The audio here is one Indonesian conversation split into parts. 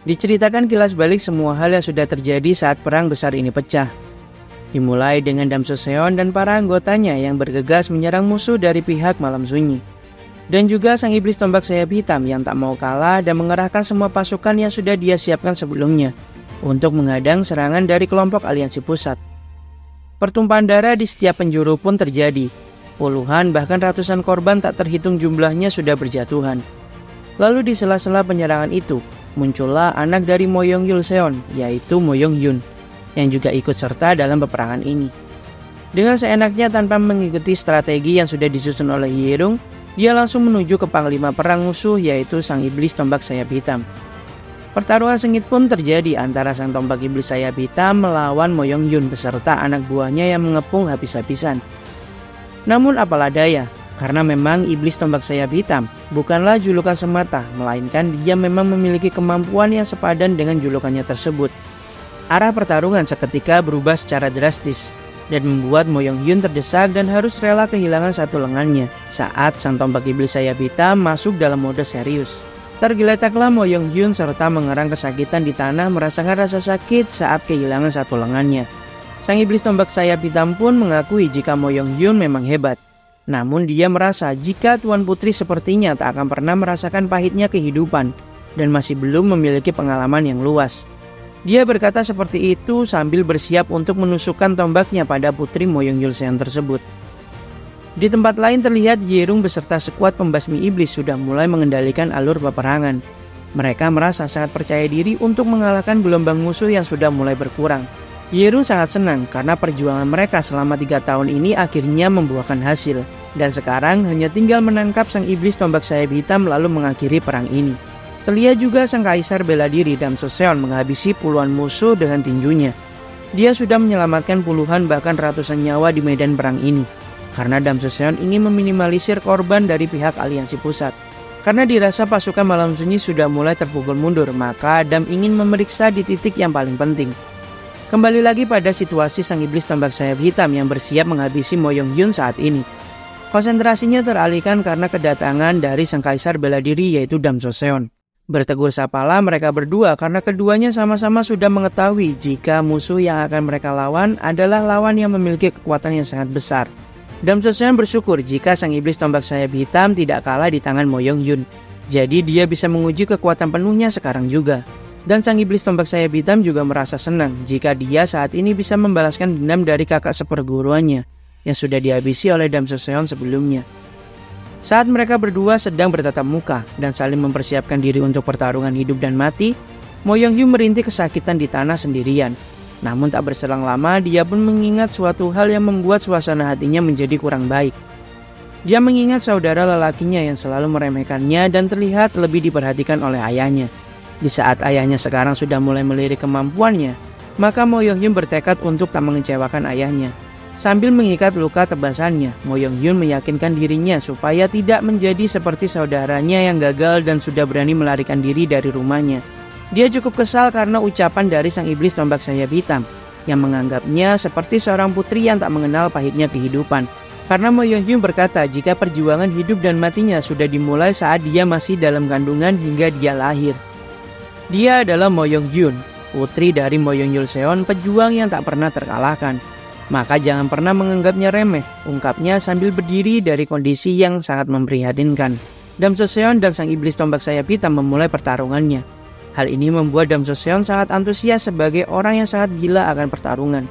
Diceritakan kilas balik semua hal yang sudah terjadi saat perang besar ini pecah. Dimulai dengan Damsoseon dan para anggotanya yang bergegas menyerang musuh dari pihak Malam Sunyi. Dan juga sang iblis tombak sayap hitam yang tak mau kalah dan mengerahkan semua pasukan yang sudah dia siapkan sebelumnya untuk menghadang serangan dari kelompok aliansi pusat. Pertumpahan darah di setiap penjuru pun terjadi. Puluhan bahkan ratusan korban tak terhitung jumlahnya sudah berjatuhan. Lalu di sela-sela penyerangan itu, muncullah anak dari Moyong Yulseon, yaitu Moyong Yun, yang juga ikut serta dalam peperangan ini. Dengan seenaknya tanpa mengikuti strategi yang sudah disusun oleh Hye-rung, dia langsung menuju ke panglima perang musuh, yaitu sang iblis tombak sayap hitam. Pertarungan sengit pun terjadi antara sang tombak iblis sayap hitam melawan Moyong Yun beserta anak buahnya yang mengepung habis-habisan. Namun apalah daya, karena memang iblis tombak sayap hitam bukanlah julukan semata, melainkan dia memang memiliki kemampuan yang sepadan dengan julukannya tersebut. Arah pertarungan seketika berubah secara drastis dan membuat Moyong Yun terdesak dan harus rela kehilangan satu lengannya saat sang tombak iblis sayap hitam masuk dalam mode serius. Tergeletaklah Moyong Yun serta mengerang kesakitan di tanah merasakan rasa sakit saat kehilangan satu lengannya. Sang iblis tombak sayap hitam pun mengakui jika Moyong Yun memang hebat. Namun dia merasa jika Tuan Putri sepertinya tak akan pernah merasakan pahitnya kehidupan dan masih belum memiliki pengalaman yang luas. Dia berkata seperti itu sambil bersiap untuk menusukkan tombaknya pada Putri Moyong Yulseon tersebut. Di tempat lain terlihat Hye-rung beserta sekuat pembasmi iblis sudah mulai mengendalikan alur peperangan. Mereka merasa sangat percaya diri untuk mengalahkan gelombang musuh yang sudah mulai berkurang. Hye-rung sangat senang karena perjuangan mereka selama 3 tahun ini akhirnya membuahkan hasil. Dan sekarang hanya tinggal menangkap sang iblis tombak sayap hitam lalu mengakhiri perang ini. Terlihat juga sang kaisar bela diri Damsoseon menghabisi puluhan musuh dengan tinjunya. Dia sudah menyelamatkan puluhan bahkan ratusan nyawa di medan perang ini. Karena Damsoseon ingin meminimalisir korban dari pihak aliansi pusat. Karena dirasa pasukan Malam Sunyi sudah mulai terpukul mundur, maka Dam ingin memeriksa di titik yang paling penting. Kembali lagi pada situasi sang iblis tombak sayap hitam yang bersiap menghabisi Moyong Yun saat ini. Konsentrasinya teralihkan karena kedatangan dari sang kaisar bela diri yaitu Damsoseon. Bertegur sapalah mereka berdua karena keduanya sama-sama sudah mengetahui jika musuh yang akan mereka lawan adalah lawan yang memiliki kekuatan yang sangat besar. Damsoseon bersyukur jika sang iblis tombak sayap hitam tidak kalah di tangan Moyong Yun. Jadi dia bisa menguji kekuatan penuhnya sekarang juga. Dan sang iblis tombak sayap hitam juga merasa senang jika dia saat ini bisa membalaskan dendam dari kakak seperguruannya yang sudah dihabisi oleh Damsoseon sebelumnya. Saat mereka berdua sedang bertatap muka dan saling mempersiapkan diri untuk pertarungan hidup dan mati, Moyong Yun merintih kesakitan di tanah sendirian. Namun tak berselang lama dia pun mengingat suatu hal yang membuat suasana hatinya menjadi kurang baik. Dia mengingat saudara lelakinya yang selalu meremehkannya dan terlihat lebih diperhatikan oleh ayahnya. Di saat ayahnya sekarang sudah mulai melirik kemampuannya, maka Moyong Yun bertekad untuk tak mengecewakan ayahnya. Sambil mengikat luka tebasannya, Moyong Yun meyakinkan dirinya supaya tidak menjadi seperti saudaranya yang gagal dan sudah berani melarikan diri dari rumahnya. Dia cukup kesal karena ucapan dari sang iblis tombak sayap hitam yang menganggapnya seperti seorang putri yang tak mengenal pahitnya kehidupan. Karena Moyong Yun berkata jika perjuangan hidup dan matinya sudah dimulai saat dia masih dalam kandungan hingga dia lahir. Dia adalah Moyong Yun, putri dari Moyong Yulseon, pejuang yang tak pernah terkalahkan. Maka jangan pernah menganggapnya remeh, ungkapnya sambil berdiri dari kondisi yang sangat memprihatinkan. Damsoseon dan sang iblis tombak sayap hitam memulai pertarungannya. Hal ini membuat Damsoseon sangat antusias sebagai orang yang sangat gila akan pertarungan.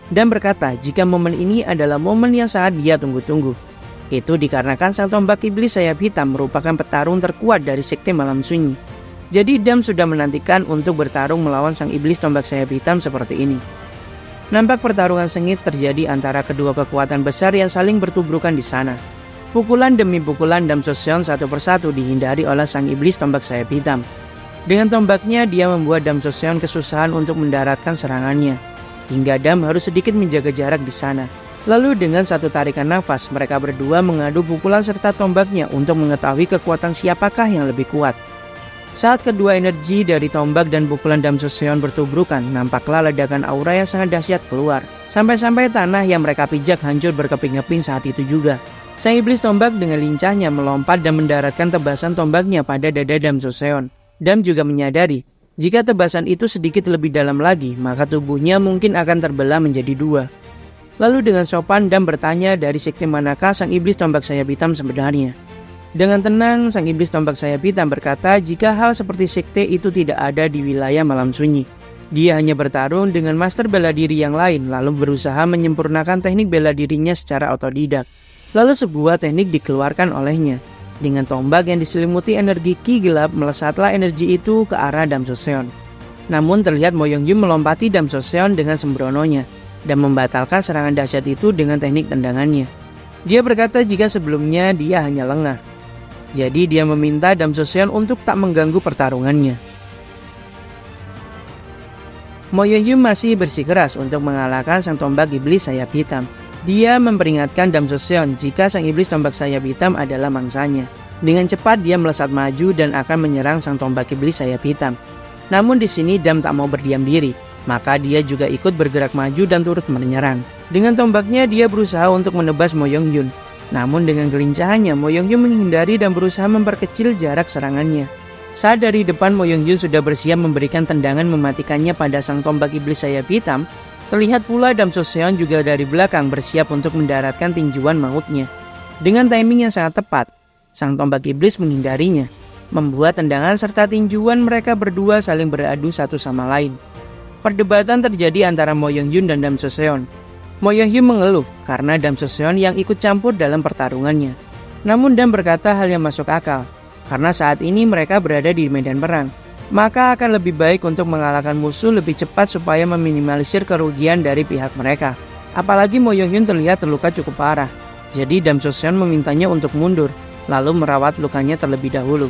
Dan berkata jika momen ini adalah momen yang sangat dia tunggu-tunggu. Itu dikarenakan sang tombak iblis sayap hitam merupakan petarung terkuat dari sekte Malam Sunyi. Jadi Dam sudah menantikan untuk bertarung melawan sang iblis tombak sayap hitam seperti ini. Nampak pertarungan sengit terjadi antara kedua kekuatan besar yang saling bertubrukan di sana. Pukulan demi pukulan Damsoseon satu persatu dihindari oleh sang iblis tombak sayap hitam. Dengan tombaknya dia membuat Damsoseon kesusahan untuk mendaratkan serangannya. Hingga Dam harus sedikit menjaga jarak di sana. Lalu dengan satu tarikan nafas mereka berdua mengadu pukulan serta tombaknya untuk mengetahui kekuatan siapakah yang lebih kuat. Saat kedua energi dari tombak dan pukulan Damsoseon bertubrukan, nampaklah ledakan aura yang sangat dahsyat keluar. Sampai-sampai tanah yang mereka pijak hancur berkeping-keping saat itu juga. Sang iblis tombak dengan lincahnya melompat dan mendaratkan tebasan tombaknya pada dada Damsoseon. Dam juga menyadari Jika tebasan itu sedikit lebih dalam lagi, maka tubuhnya mungkin akan terbelah menjadi dua. Lalu dengan sopan Dam bertanya dari sekte manakah sang iblis tombak sayap hitam sebenarnya. Dengan tenang, sang iblis tombak sayap hitam berkata jika hal seperti sekte itu tidak ada di wilayah malam sunyi. Dia hanya bertarung dengan master bela diri yang lain lalu berusaha menyempurnakan teknik bela dirinya secara otodidak. Lalu sebuah teknik dikeluarkan olehnya. Dengan tombak yang diselimuti energi ki gelap, melesatlah energi itu ke arah Dam Joseon. Namun terlihat Mo Yong-hyun melompati Dam Joseon dengan sembrononya dan membatalkan serangan dahsyat itu dengan teknik tendangannya. Dia berkata jika sebelumnya dia hanya lengah. Jadi dia meminta Dam Joseon untuk tak mengganggu pertarungannya. Mo Yong-hyun masih bersikeras untuk mengalahkan sang tombak iblis sayap hitam. Dia memperingatkan Dam Joseon jika sang iblis tombak sayap hitam adalah mangsanya. Dengan cepat dia melesat maju dan akan menyerang sang tombak iblis sayap hitam. Namun di sini Dam tak mau berdiam diri, maka dia juga ikut bergerak maju dan turut menyerang. Dengan tombaknya dia berusaha untuk menebas Mo Yong-hyun. Namun dengan kelincahannya Mo Yong-hyun menghindari dan berusaha memperkecil jarak serangannya. Saat dari depan Mo Yong-hyun sudah bersiap memberikan tendangan mematikannya pada sang tombak iblis sayap hitam, terlihat pula Dam Joseon juga dari belakang bersiap untuk mendaratkan tinjuan mautnya. Dengan timing yang sangat tepat, sang tombak iblis menghindarinya, membuat tendangan serta tinjuan mereka berdua saling beradu satu sama lain. Perdebatan terjadi antara Mo Yong-hyun dan Dam Joseon. Mo Yong-hyun mengeluh karena Dam Joseon yang ikut campur dalam pertarungannya. Namun Dam berkata hal yang masuk akal, karena saat ini mereka berada di medan perang. Maka akan lebih baik untuk mengalahkan musuh lebih cepat supaya meminimalisir kerugian dari pihak mereka. Apalagi Mo Yong-hyun terlihat terluka cukup parah. Jadi Dam Joseon memintanya untuk mundur, lalu merawat lukanya terlebih dahulu.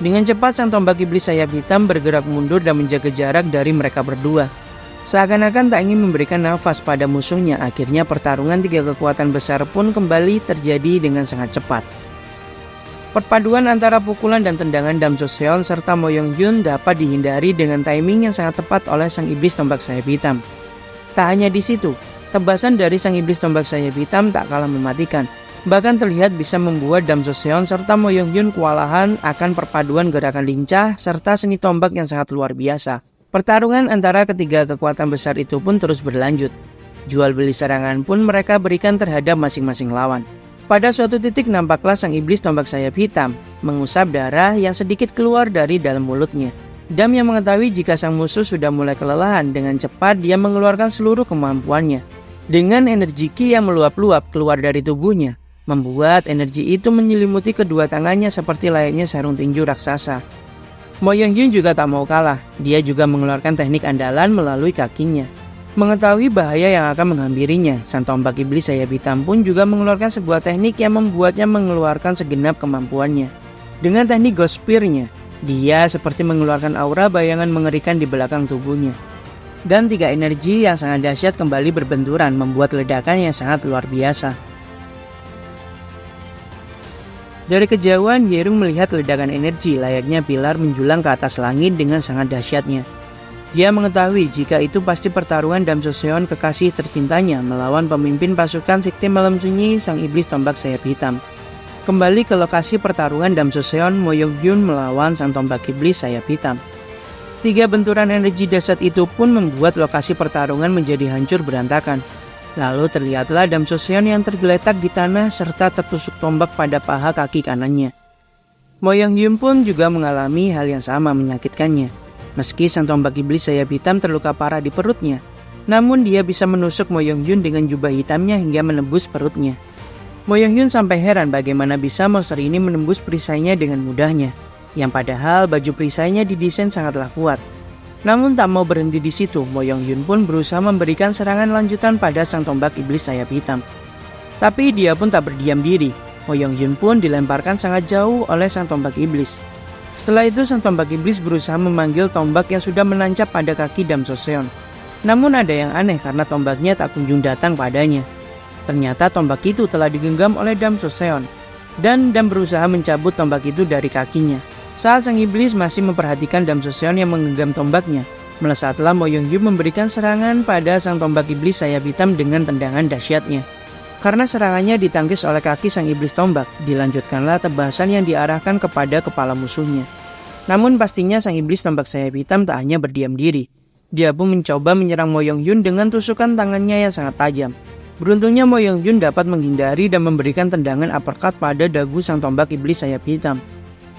Dengan cepat sang tombak iblis sayap hitam bergerak mundur dan menjaga jarak dari mereka berdua. Seakan-akan tak ingin memberikan nafas pada musuhnya, akhirnya pertarungan tiga kekuatan besar pun kembali terjadi dengan sangat cepat. Perpaduan antara pukulan dan tendangan Dam Joseon serta Mo Yong-hyun dapat dihindari dengan timing yang sangat tepat oleh sang iblis tombak sayap hitam. Tak hanya di situ, tebasan dari sang iblis tombak sayap hitam tak kalah mematikan. Bahkan terlihat bisa membuat Dam Joseon serta Mo Yong-hyun kewalahan akan perpaduan gerakan lincah serta seni tombak yang sangat luar biasa. Pertarungan antara ketiga kekuatan besar itu pun terus berlanjut. Jual beli serangan pun mereka berikan terhadap masing-masing lawan. Pada suatu titik nampaklah sang iblis tombak sayap hitam mengusap darah yang sedikit keluar dari dalam mulutnya. Dam yang mengetahui jika sang musuh sudah mulai kelelahan, dengan cepat dia mengeluarkan seluruh kemampuannya. Dengan energi ki yang meluap-luap keluar dari tubuhnya, membuat energi itu menyelimuti kedua tangannya seperti layaknya sarung tinju raksasa. Mo Yong-hyun juga tak mau kalah, dia juga mengeluarkan teknik andalan melalui kakinya. Mengetahui bahaya yang akan menghampirinya, sang tombak iblis sayap hitam pun juga mengeluarkan sebuah teknik yang membuatnya mengeluarkan segenap kemampuannya. Dengan teknik Ghost Spear-nya, dia seperti mengeluarkan aura bayangan mengerikan di belakang tubuhnya. Dan tiga energi yang sangat dahsyat kembali berbenturan membuat ledakan yang sangat luar biasa. Dari kejauhan, Yerung melihat ledakan energi layaknya pilar menjulang ke atas langit dengan sangat dahsyatnya. Dia mengetahui jika itu pasti pertarungan Dam Joseon kekasih tercintanya melawan pemimpin pasukan sekte malam sunyi sang iblis tombak sayap hitam. Kembali ke lokasi pertarungan Dam Joseon, Mo Yong-hyun melawan sang tombak iblis sayap hitam. Tiga benturan energi dahsyat itu pun membuat lokasi pertarungan menjadi hancur berantakan. Lalu terlihatlah Dam Joseon yang tergeletak di tanah serta tertusuk tombak pada paha kaki kanannya. Mo Yong-hyun pun juga mengalami hal yang sama menyakitkannya. Meski sang tombak iblis sayap hitam terluka parah di perutnya, namun dia bisa menusuk Mo Yong-hyun dengan jubah hitamnya hingga menembus perutnya. Mo Yong-hyun sampai heran bagaimana bisa monster ini menembus perisainya dengan mudahnya, yang padahal baju perisainya didesain sangatlah kuat. Namun tak mau berhenti di situ, Mo Yong-hyun pun berusaha memberikan serangan lanjutan pada sang tombak iblis sayap hitam. Tapi dia pun tak berdiam diri. Mo Yong-hyun pun dilemparkan sangat jauh oleh sang tombak iblis. Setelah itu sang tombak iblis berusaha memanggil tombak yang sudah menancap pada kaki Dam Joseon. Namun ada yang aneh karena tombaknya tak kunjung datang padanya. Ternyata tombak itu telah digenggam oleh Dam Joseon, dan Dam berusaha mencabut tombak itu dari kakinya. Saat sang iblis masih memperhatikan Dam Joseon yang menggenggam tombaknya, melesatlah Mo Yong-hyun memberikan serangan pada sang tombak iblis sayap hitam dengan tendangan dahsyatnya. Karena serangannya ditangkis oleh kaki sang iblis tombak, dilanjutkanlah tebasan yang diarahkan kepada kepala musuhnya. Namun pastinya sang iblis tombak sayap hitam tak hanya berdiam diri. Dia pun mencoba menyerang Mo Yong-yun dengan tusukan tangannya yang sangat tajam. Beruntungnya Mo Yong-yun dapat menghindari dan memberikan tendangan uppercut pada dagu sang tombak iblis sayap hitam.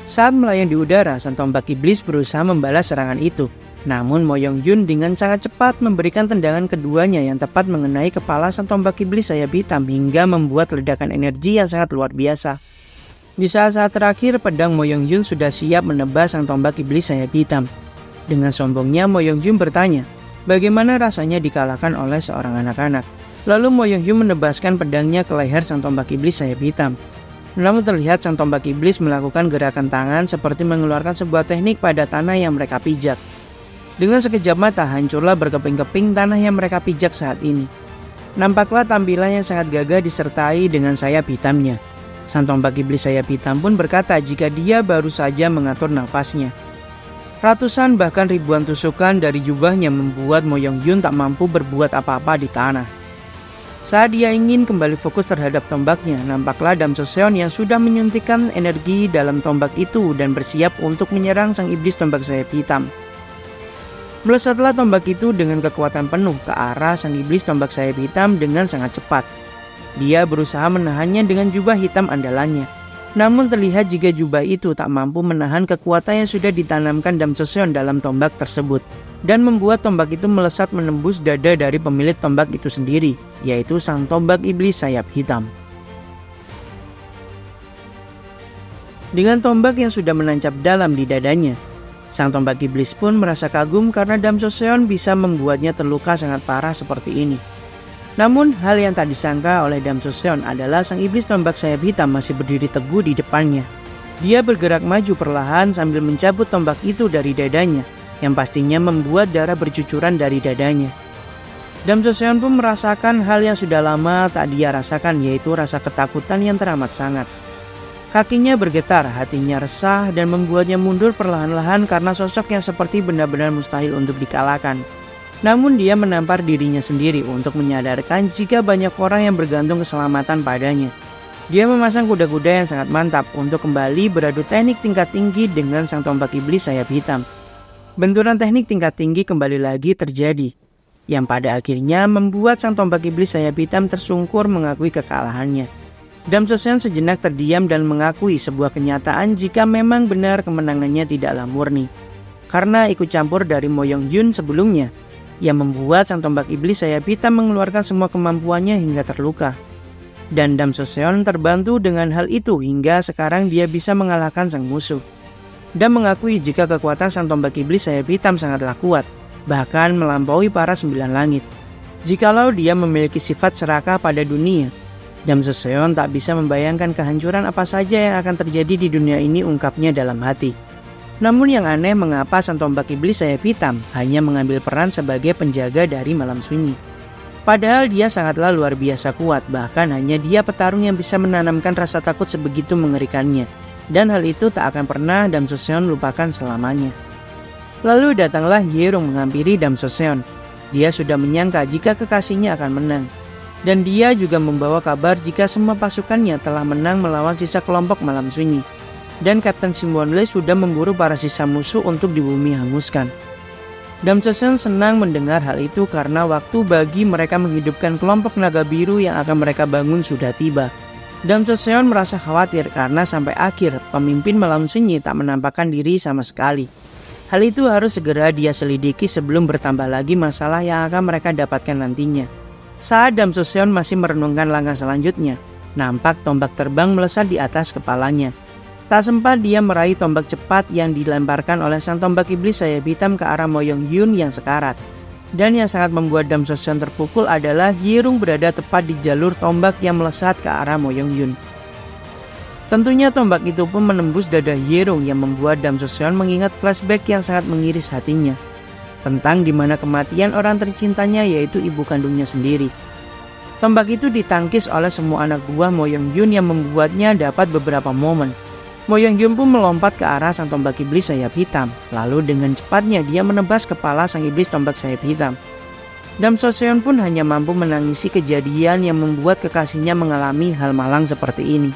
Saat melayang di udara, sang tombak iblis berusaha membalas serangan itu. Namun Mo Yong-yun dengan sangat cepat memberikan tendangan keduanya yang tepat mengenai kepala sang tombak iblis sayap hitam hingga membuat ledakan energi yang sangat luar biasa. Di saat-saat terakhir, pedang Mo Yong-yun sudah siap menebas sang tombak iblis sayap hitam. Dengan sombongnya Mo Yong-yun bertanya, bagaimana rasanya dikalahkan oleh seorang anak-anak. Lalu Mo Yong-yun menebaskan pedangnya ke leher sang tombak iblis sayap hitam. Namun terlihat sang tombak iblis melakukan gerakan tangan seperti mengeluarkan sebuah teknik pada tanah yang mereka pijak. Dengan sekejap mata hancurlah berkeping-keping tanah yang mereka pijak saat ini. Nampaklah tampilan yang sangat gagah disertai dengan sayap hitamnya. Sang tombak iblis sayap hitam pun berkata jika dia baru saja mengatur nafasnya. Ratusan bahkan ribuan tusukan dari jubahnya membuat Mo Yong-yun tak mampu berbuat apa-apa di tanah. Saat dia ingin kembali fokus terhadap tombaknya, nampaklah Dam Joseon yang sudah menyuntikkan energi dalam tombak itu dan bersiap untuk menyerang sang iblis tombak sayap hitam. Melesatlah tombak itu dengan kekuatan penuh ke arah sang iblis tombak sayap hitam dengan sangat cepat. Dia berusaha menahannya dengan jubah hitam andalannya. Namun terlihat jika jubah itu tak mampu menahan kekuatan yang sudah ditanamkan Dam Joseon dalam tombak tersebut, dan membuat tombak itu melesat menembus dada dari pemilik tombak itu sendiri, yaitu sang tombak iblis sayap hitam. Dengan tombak yang sudah menancap dalam di dadanya, sang tombak iblis pun merasa kagum karena Dam Joseon bisa membuatnya terluka sangat parah seperti ini. Namun hal yang tak disangka oleh Dam Joseon adalah sang iblis tombak sayap hitam masih berdiri teguh di depannya. Dia bergerak maju perlahan sambil mencabut tombak itu dari dadanya, yang pastinya membuat darah bercucuran dari dadanya. Dam Joseon pun merasakan hal yang sudah lama tak dia rasakan, yaitu rasa ketakutan yang teramat sangat. Kakinya bergetar, hatinya resah dan membuatnya mundur perlahan-lahan karena sosok yang seperti benar-benar mustahil untuk dikalahkan. Namun dia menampar dirinya sendiri untuk menyadarkan jika banyak orang yang bergantung keselamatan padanya. Dia memasang kuda-kuda yang sangat mantap untuk kembali beradu teknik tingkat tinggi dengan sang tombak iblis sayap hitam. Benturan teknik tingkat tinggi kembali lagi terjadi, yang pada akhirnya membuat sang tombak iblis sayap hitam tersungkur mengakui kekalahannya. Dam Joseon sejenak terdiam dan mengakui sebuah kenyataan jika memang benar kemenangannya tidaklah murni, karena ikut campur dari Mo Yong-yun sebelumnya, yang membuat sang tombak iblis sayap hitam mengeluarkan semua kemampuannya hingga terluka. Dan Dam Joseon terbantu dengan hal itu hingga sekarang dia bisa mengalahkan sang musuh. Dan mengakui jika kekuatan sang tombak iblis sayap hitam sangatlah kuat, bahkan melampaui para 9 langit. Jikalau dia memiliki sifat serakah pada dunia, Dam Joseon tak bisa membayangkan kehancuran apa saja yang akan terjadi di dunia ini, ungkapnya dalam hati. Namun yang aneh, mengapa sang tombak iblis sayap hitam hanya mengambil peran sebagai penjaga dari malam sunyi. Padahal dia sangatlah luar biasa kuat, bahkan hanya dia petarung yang bisa menanamkan rasa takut sebegitu mengerikannya. Dan hal itu tak akan pernah Dam Joseon lupakan selamanya. Lalu datanglah Hye-rung menghampiri Dam Joseon. Dia sudah menyangka jika kekasihnya akan menang. Dan dia juga membawa kabar jika semua pasukannya telah menang melawan sisa kelompok malam sunyi. Dan Kapten Simbonle sudah memburu para sisa musuh untuk di bumi hanguskan. Dam Joseon senang mendengar hal itu karena waktu bagi mereka menghidupkan kelompok naga biru yang akan mereka bangun sudah tiba. Dam Joseon merasa khawatir karena sampai akhir pemimpin malam sunyi tak menampakkan diri sama sekali. Hal itu harus segera dia selidiki sebelum bertambah lagi masalah yang akan mereka dapatkan nantinya. Saat Dam Joseon masih merenungkan langkah selanjutnya, nampak tombak terbang melesat di atas kepalanya. Tak sempat dia meraih tombak cepat yang dilemparkan oleh sang tombak iblis sayap hitam ke arah Mo Yong-yun yang sekarat. Dan yang sangat membuat Dam Joseon terpukul adalah Hye-rung berada tepat di jalur tombak yang melesat ke arah Mo Yong-yun. Tentunya tombak itu pun menembus dada Hye-rung yang membuat Dam Joseon mengingat flashback yang sangat mengiris hatinya, tentang dimana kematian orang tercintanya yaitu ibu kandungnya sendiri. Tombak itu ditangkis oleh semua anak buah Mo Yong-yun yang membuatnya dapat beberapa momen. Mo Yong-yun pun melompat ke arah sang tombak iblis sayap hitam. Lalu dengan cepatnya dia menebas kepala sang iblis tombak sayap hitam. Dam Joseon pun hanya mampu menangisi kejadian yang membuat kekasihnya mengalami hal malang seperti ini.